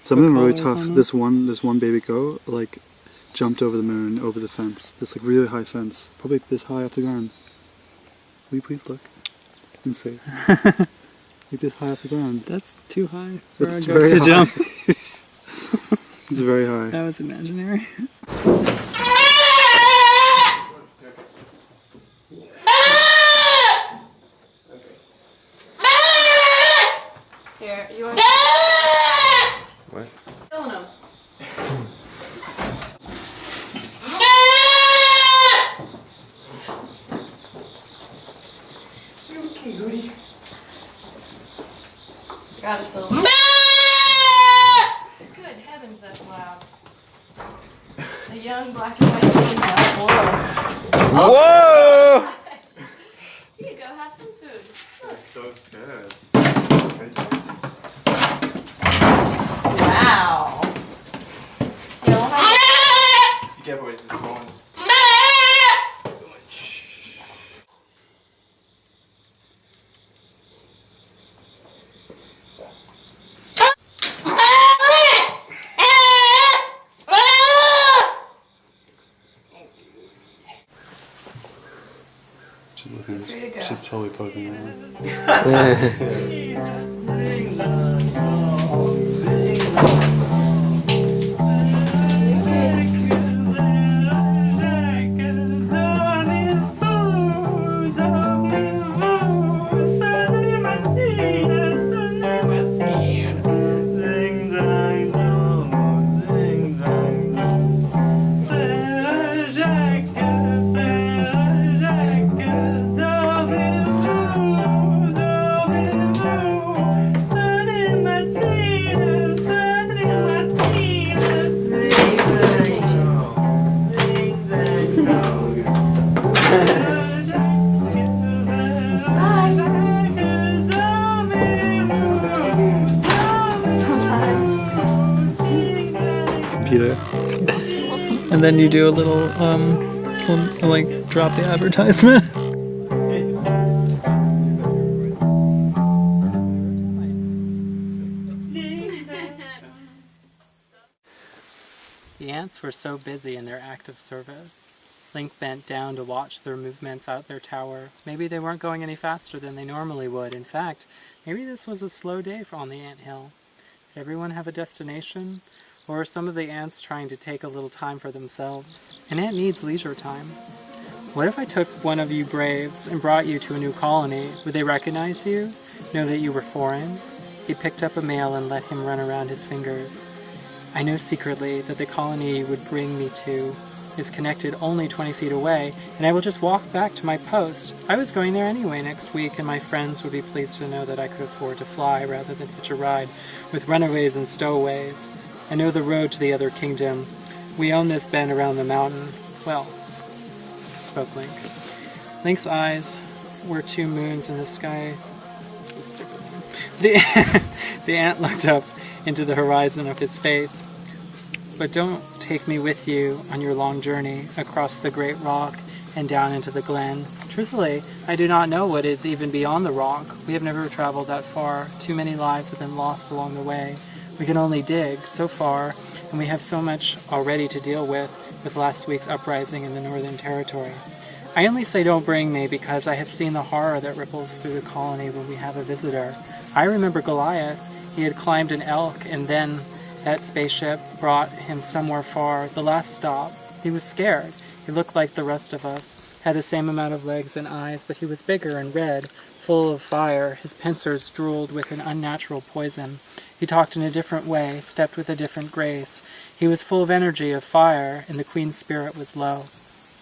Some of them are really tough. This one baby goat, like, jumped over the moon, over the fence. This, like, really high fence. Probably this high off the ground. Will you please look and see? Like this high off the ground. That's too high for a goat to jump. It's very high. That was imaginary. Here, you want What? killing him. You okay, Goody? Got us all. Good heavens, that's loud. A young black and white female. Whoa! Here you go, have some food. I'm so scared. Wow. Yeah, well, Be careful with his horns. She's totally posing right Peter. And then you do a little, like, drop the advertisement. The ants were so busy in their active service. Link bent down to watch their movements out their tower. Maybe they weren't going any faster than they normally would. In fact, maybe this was a slow day on the anthill. Did everyone have a destination? Or are some of the ants trying to take a little time for themselves? An ant needs leisure time. What if I took one of you braves and brought you to a new colony? Would they recognize you? Know that you were foreign? He picked up a male and let him run around his fingers. I know secretly that the colony you would bring me to is connected only 20 feet away, and I will just walk back to my post. I was going there anyway next week, and my friends would be pleased to know that I could afford to fly rather than hitch a ride with runaways and stowaways. I know the road to the other kingdom. We own this bend around the mountain. Well, spoke Link. Link's eyes were two moons in the sky. The ant looked up into the horizon of his face. But don't take me with you on your long journey across the great rock and down into the glen. Truthfully, I do not know what is even beyond the rock. We have never traveled that far. Too many lives have been lost along the way. We can only dig so far, and we have so much already to deal with last week's uprising in the Northern Territory. I only say don't bring me because I have seen the horror that ripples through the colony when we have a visitor. I remember Goliath. He had climbed an elk, and then that spaceship brought him somewhere far. The last stop. He was scared. He looked like the rest of us, had the same amount of legs and eyes, but he was bigger and red, full of fire. His pincers drooled with an unnatural poison. He talked in a different way, stepped with a different grace. He was full of energy, of fire, and the queen's spirit was low.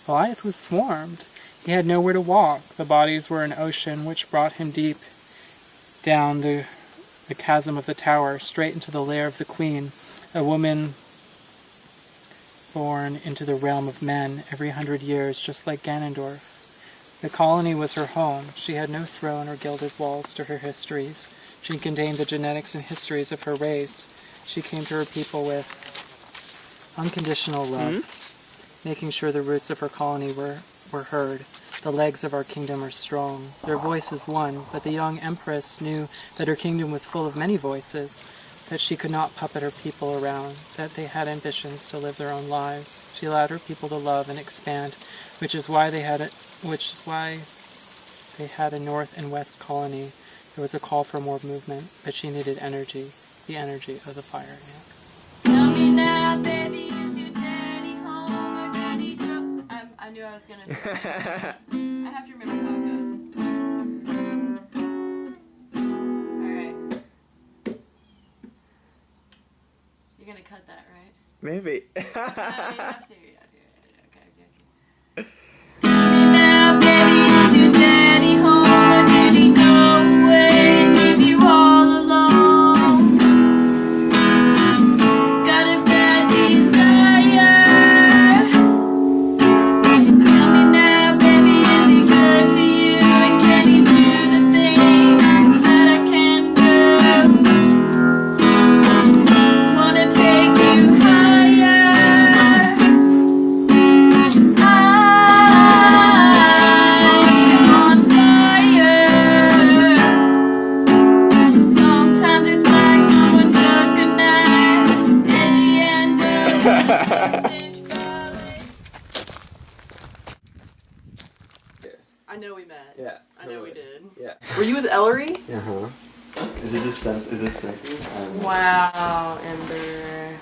Goliath was swarmed. He had nowhere to walk. The bodies were an ocean which brought him deep down the chasm of the tower, straight into the lair of the queen, a woman born into the realm of men every 100 years, just like Ganondorf. The colony was her home. She had no throne or gilded walls to her histories. She contained the genetics and histories of her race. She came to her people with unconditional love, making sure the roots of her colony were heard. The legs of our kingdom are strong. Their voice is one, but the young empress knew that her kingdom was full of many voices. that she could not puppet her people around, that they had ambitions to live their own lives. She allowed her people to love and expand, which is why they had a north and west colony. There was a call for more movement, but she needed energy, the energy of the fire ant. Tell me now, baby, is your daddy home or did he go? I knew I was gonna. I have to remember how it goes. All right. You're gonna cut that, right? Maybe. You have to. Okay. Tell me now, baby, is your daddy home or did he go away and leave you all alone? Got a bad desire. Tell me now, baby, is he good to you and can he do the things that I can do? Wanna take you higher. I'm on fire. Sometimes it's like someone took a knife, edgy and dull, 6-inch garlic. I know we met. Yeah. I know we did. Yeah. Were you with Ellery? Uh-huh. Is it just is this sensitive? Wow, Ember.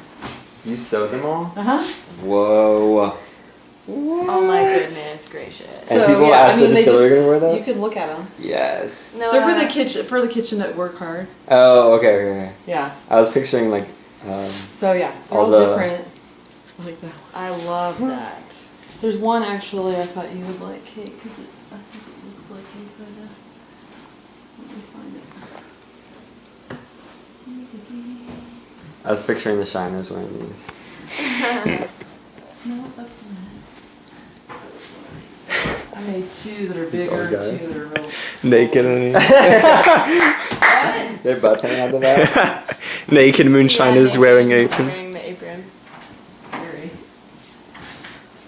You sewed them all? Uh-huh. Whoa. Oh my goodness gracious. And people at the distillery are gonna wear that? You can look at them. Yes. No, They're for the kitchen at Work Hard. Oh, okay. Yeah. I was picturing like, So yeah, they're All all the- different. Like that. I love that. There's one actually I thought you would like, Kate, because I think it looks like you could. Let me find it. I was picturing the shiners wearing these. No, that's not it. I made two that are old bigger, guys. two that are real. Naked and What? Their butts hanging out the back. naked moonshiners wearing apron. Wearing the apron. Scary.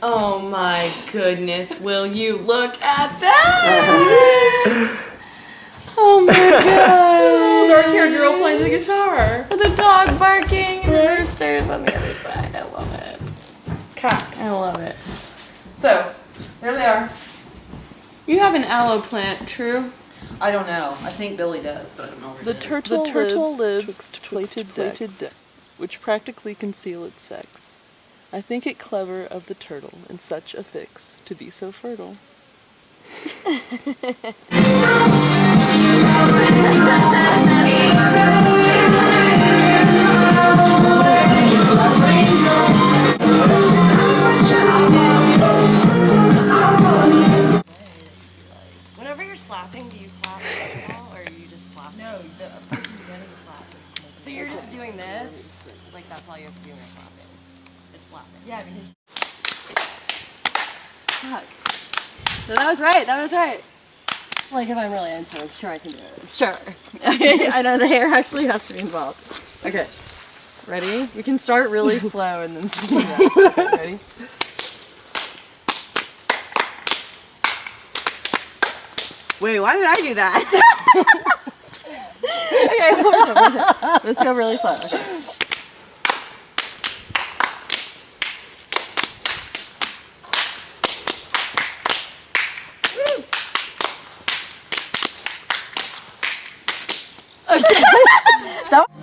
Oh my goodness, will you look at that? Oh my god. Dark-haired girl playing the guitar. With a dog barking and the roosters on the other side. I love it. Cocks. I love it. So, there they are. You have an aloe plant, true? I don't know. I think Billy does, but I don't know where The it is. turtle lives twixt plaited decks, which practically conceal its sex. I think it clever of the turtle in such a fix to be so fertile. Whenever you're slapping, do you clap at all, or you just slap? No, the person beginning to slap is. So you're just doing this, like that's all you have to do when you're slapping. Is slapping. Yeah, I mean. Fuck. No, that was right. That was right. Like if I'm really into it, I'm sure I can do it. Sure. I know the hair actually has to be involved. Okay. Ready? We can start really slow and then speed up. Okay, ready? Wait, why did I do that? Okay, one more time. Let's go really slow. Okay. Oh shit! That was